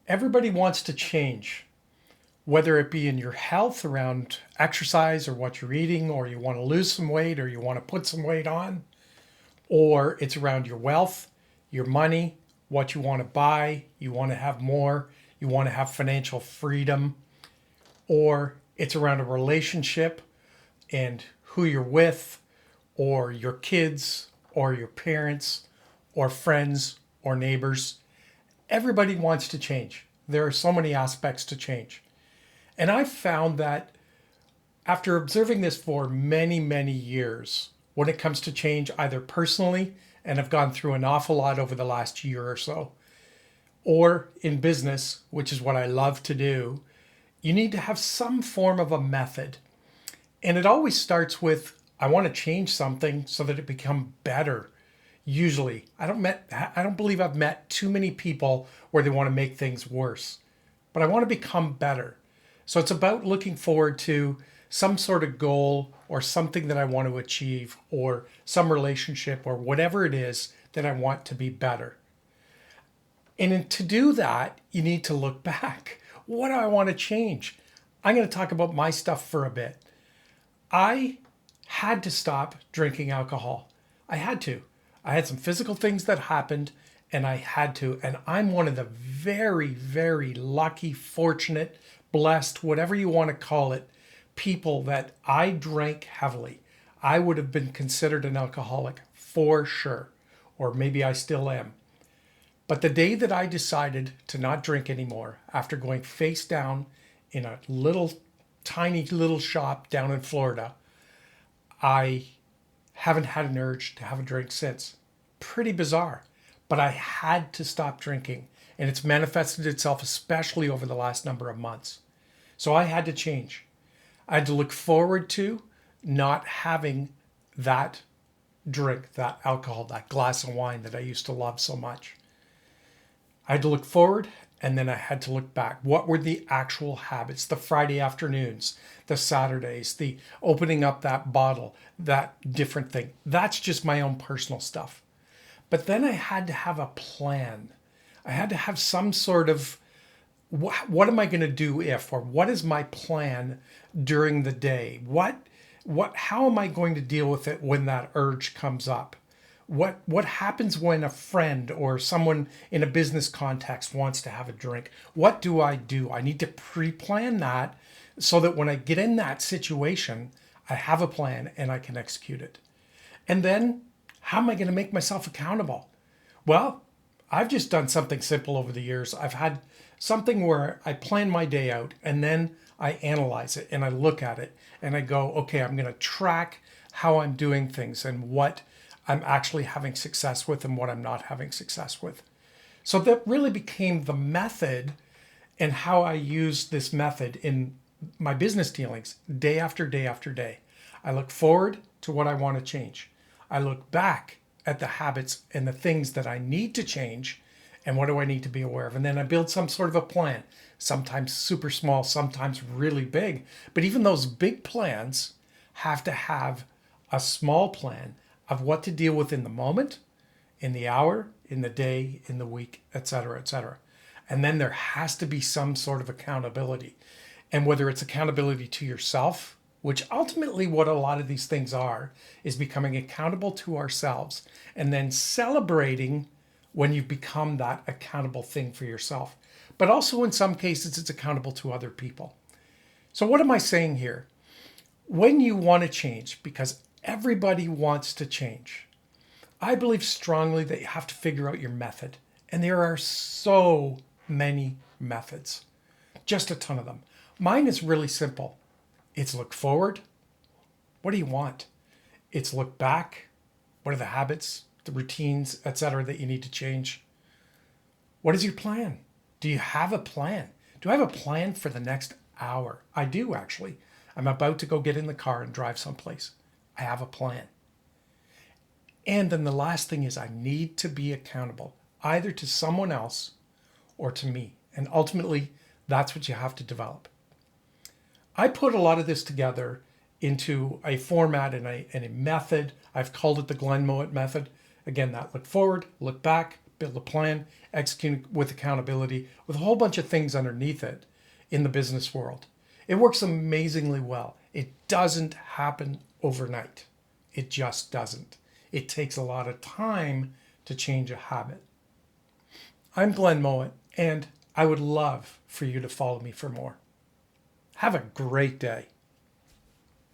Everybody wants to change, whether it be in your health around exercise or what you're eating, or you want to lose some weight or you want to put some weight on, or it's around your wealth, your money, what you want to buy, you want to have more, you want to have financial freedom, or it's around a relationship and who you're with, or your kids, or your parents, or friends, or neighbors. Everybody wants to change. There are so many aspects to change. And I've found that after observing this for many, many years, when it comes to change, either personally, and I've gone through an awful lot over the last year or so, or in business, which is what I love to do, you need to have some form of a method. And it always starts with, I want to change something so that it become better. Usually, I don't believe I've met too many people where they want to make things worse, but I want to become better. So it's about looking forward to some sort of goal or something that I want to achieve or some relationship or whatever it is that I want to be better. And to do that, you need to look back. What do I want to change? I'm going to talk about my stuff for a bit. I had to stop drinking alcohol. I had to. I had some physical things that happened and I had to. And I'm one of the very, very lucky, fortunate, blessed, whatever you want to call it, people that I drank heavily. I would have been considered an alcoholic for sure, or maybe I still am. But the day that I decided to not drink anymore, after going face down in a little tiny little shop down in Florida, I haven't had an urge to have a drink since. Pretty bizarre, but I had to stop drinking, and it's manifested itself especially over the last number of months. So I had to change. I had to look forward to not having that drink, that alcohol, that glass of wine that I used to love so much. I had to look forward and then I had to look back. What were the actual habits? The Friday afternoons, the Saturdays, the opening up that bottle, that different thing. That's just my own personal stuff. But then I had to have a plan. I had to have some sort of what am I going to do if, or what is my plan during the day? How am I going to deal with it when that urge comes up? What happens when a friend or someone in a business context wants to have a drink? What do? I need to pre-plan that so that when I get in that situation, I have a plan and I can execute it. And then how am I going to make myself accountable? Well, I've just done something simple over the years. I've had something where I plan my day out and then I analyze it and I look at it and I go, okay, I'm going to track how I'm doing things and what I'm actually having success with and what I'm not having success with. So that really became the method and how I use this method in my business dealings day after day after day. I look forward to what I want to change. I look back at the habits and the things that I need to change and what do I need to be aware of. And then I build some sort of a plan, sometimes super small, sometimes really big. But even those big plans have to have a small plan of what to deal with in the moment, in the hour, in the day, in the week, etc., etc. And then there has to be some sort of accountability. And whether it's accountability to yourself, which ultimately what a lot of these things are, is becoming accountable to ourselves and then celebrating when you've become that accountable thing for yourself. But also in some cases, it's accountable to other people. So what am I saying here? When you want to change, because everybody wants to change, I believe strongly that you have to figure out your method. And there are so many methods, just a ton of them. Mine is really simple. It's look forward. What do you want? It's look back. What are the habits, the routines, etc. that you need to change? What is your plan? Do you have a plan? Do I have a plan for the next hour? I do, actually. I'm about to go get in the car and drive someplace. I have a plan. And then the last thing is I need to be accountable, either to someone else or to me. And ultimately, that's what you have to develop. I put a lot of this together into a format and a method. I've called it the Glenn Mowat method. Again, that look forward, look back, build a plan, execute with accountability, with a whole bunch of things underneath it in the business world. It works amazingly well. It doesn't happen overnight. It just doesn't. It takes a lot of time to change a habit. I'm Glenn Mowat, and I would love for you to follow me for more. Have a great day.